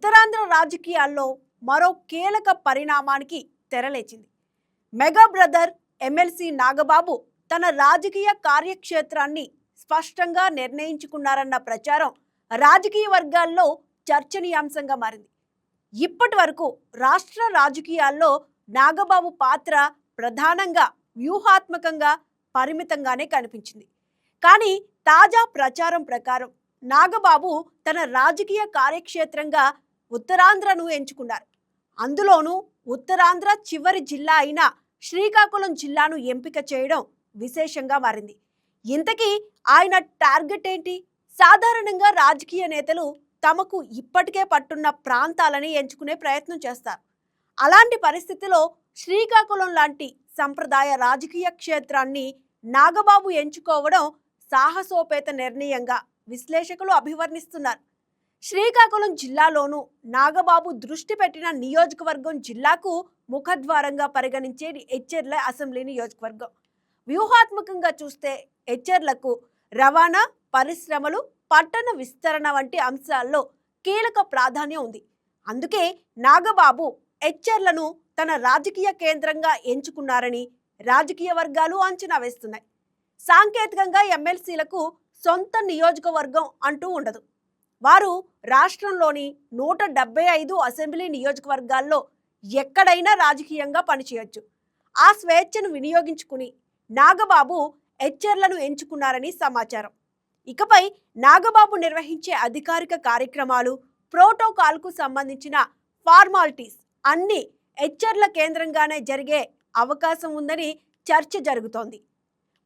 ఉత్తరాంధ్ర రాజకీయాల్లో మరో కీలక పరిణామానికి తెరలేచింది. మెగా బ్రదర్ ఎమ్మెల్సీ నాగబాబు తన రాజకీయ కార్యక్షేత్రాన్ని స్పష్టంగా నిర్ణయించుకున్నారన్న ప్రచారం రాజకీయ వర్గాల్లో చర్చనీయాంశంగా మారింది. ఇప్పటి వరకు రాష్ట్ర రాజకీయాల్లో నాగబాబు పాత్ర ప్రధానంగా వ్యూహాత్మకంగా పరిమితంగానే కనిపించింది. కానీ తాజా ప్రచారం ప్రకారం నాగబాబు తన రాజకీయ కార్యక్షేత్రంగా ఉత్తరాంధ్రను ఎంచుకున్నారు. అందులోనూ ఉత్తరాంధ్ర చివరి జిల్లా అయిన శ్రీకాకుళం జిల్లాను ఎంపిక చేయడం విశేషంగా మారింది. ఇంతకీ ఆయన టార్గెట్ ఏంటి? సాధారణంగా రాజకీయ నేతలు తమకు ఇప్పటికే పట్టున్న ప్రాంతాలని ఎంచుకునే ప్రయత్నం చేస్తారు. అలాంటి పరిస్థితిలో శ్రీకాకుళం లాంటి సంప్రదాయ రాజకీయ క్షేత్రాన్ని నాగబాబు ఎంచుకోవడం సాహసోపేత నిర్ణయంగా విశ్లేషకులు అభివర్ణిస్తున్నారు. శ్రీకాకుళం జిల్లాలోనూ నాగబాబు దృష్టి పెట్టిన నియోజకవర్గం జిల్లాకు ముఖద్వారంగా పరిగణించే ఎచ్చెర్ల అసెంబ్లీ నియోజకవర్గం. వ్యూహాత్మకంగా చూస్తే ఎచ్చెర్లకు రవాణా, పరిశ్రమలు, పట్టణ విస్తరణ వంటి అంశాల్లో కీలక ప్రాధాన్యం ఉంది. అందుకే నాగబాబు ఎచ్చెర్లను తన రాజకీయ కేంద్రంగా ఎంచుకున్నారని రాజకీయ వర్గాలు అంచనా వేస్తున్నాయి. సాంకేతికంగా ఎమ్మెల్సీలకు సొంత నియోజకవర్గం అంటూ ఉండదు. వారు రాష్ట్రంలోని 175 అసెంబ్లీ నియోజకవర్గాల్లో ఎక్కడైనా రాజకీయంగా పనిచేయొచ్చు. ఆ స్వేచ్ఛను వినియోగించుకుని నాగబాబు ఎచ్చెర్లను ఎంచుకున్నారని సమాచారం. ఇకపై నాగబాబు నిర్వహించే అధికారిక కార్యక్రమాలు, ప్రోటోకాల్కు సంబంధించిన ఫార్మాలిటీస్ అన్నీ ఎచ్చెర్ల కేంద్రంగానే జరిగే అవకాశం ఉందని చర్చ జరుగుతోంది.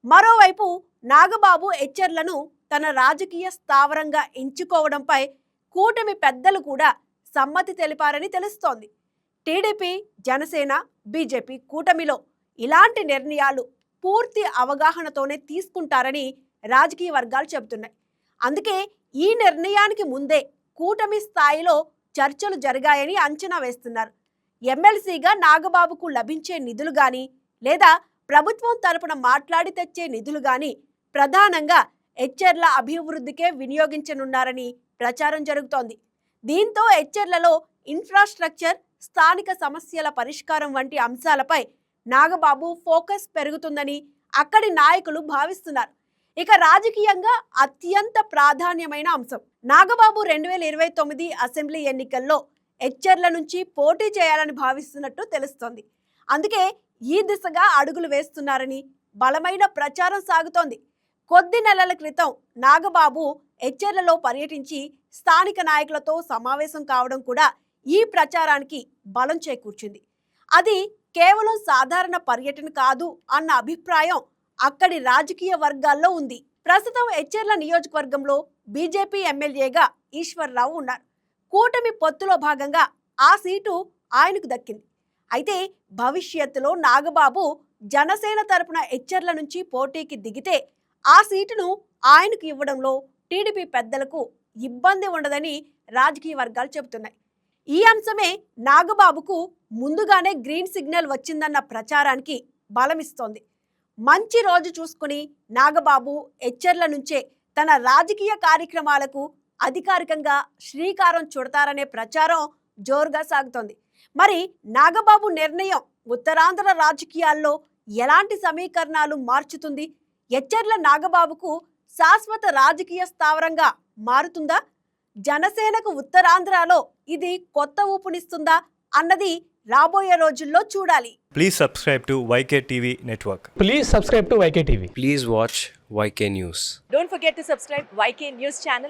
మరోవైపు నాగబాబు ఎచ్చెర్లను తన రాజకీయ స్థావరంగా ఎంచుకోవడంపై కూటమి పెద్దలు కూడా సమ్మతి తెలిపారని తెలుస్తోంది. టీడీపీ, జనసేన, బీజేపీ కూటమిలో ఇలాంటి నిర్ణయాలు పూర్తి అవగాహనతోనే తీసుకుంటారని రాజకీయ వర్గాలు చెబుతున్నాయి. అందుకే ఈ నిర్ణయానికి ముందే కూటమి స్థాయిలో చర్చలు జరిగాయని అంచనా వేస్తున్నారు. ఎమ్మెల్సీగా నాగబాబుకు లభించే నిధులు కానీ లేదా ప్రభుత్వం తరపున మాట్లాడి తెచ్చే నిధులు కానీ ప్రధానంగా ఎచ్చెర్ల అభివృద్ధికే వినియోగించనున్నారని ప్రచారం జరుగుతోంది. దీంతో ఎచ్చెర్లలో ఇన్ఫ్రాస్ట్రక్చర్, స్థానిక సమస్యల పరిష్కారం వంటి అంశాలపై నాగబాబు ఫోకస్ పెరుగుతుందని అక్కడి నాయకులు భావిస్తున్నారు. ఇక రాజకీయంగా అత్యంత ప్రాధాన్యమైన అంశం నాగబాబు 2029 అసెంబ్లీ ఎన్నికల్లో ఎచ్చెర్ల నుంచి పోటీ చేయాలని భావిస్తున్నట్టు తెలుస్తోంది. అందుకే ఈ దిశగా అడుగులు వేస్తున్నారని బలమైన ప్రచారం సాగుతోంది. కొద్ది నెలల క్రితం నాగబాబు ఎచ్చెర్లలో పర్యటించి స్థానిక నాయకులతో సమావేశం కావడం కూడా ఈ ప్రచారానికి బలం చేకూర్చింది. అది కేవలం సాధారణ పర్యటన కాదు అన్న అభిప్రాయం అక్కడి రాజకీయ వర్గాల్లో ఉంది. ప్రస్తుతం ఎచ్చెర్ల నియోజకవర్గంలో బీజేపీ ఎమ్మెల్యేగా ఈశ్వర్రావు ఉన్నారు. కూటమి పొత్తులో భాగంగా ఆ సీటు ఆయనకు దక్కింది. అయితే భవిష్యత్తులో నాగబాబు జనసేన తరపున ఎచ్చెర్ల నుంచి పోటీకి దిగితే ఆ సీటును ఆయనకు ఇవ్వడంలో టీడీపీ పెద్దలకు ఇబ్బంది ఉండదని రాజకీయ వర్గాలు చెబుతున్నాయి. ఈ అంశమే నాగబాబుకు ముందుగానే గ్రీన్ సిగ్నల్ వచ్చిందన్న ప్రచారానికి బలమిస్తోంది. మంచి రోజు చూసుకుని నాగబాబు ఎచ్చెర్ల నుంచే తన రాజకీయ కార్యక్రమాలకు అధికారికంగా శ్రీకారం చుడతారనే ప్రచారం జోరుగా సాగుతోంది. మరి నాగబాబు నిర్ణయం ఉత్తరాంధ్ర రాజకీయాల్లో ఎలాంటి సమీకరణాలు మార్చుతుంది? ఎచ్చెర్ల నాగబాబుకు శాశ్వత రాజకీయ స్థావరంగా మారుతుందా? జనసేనకు ఉత్తరాంధ్రలో ఇది కొత్త ఊపునిస్తుందా అన్నది రాబోయే రోజుల్లో చూడాలి. Please subscribe to YK TV Network. Please subscribe to YK TV. Please watch YK News. Don't forget to subscribe YK News channel.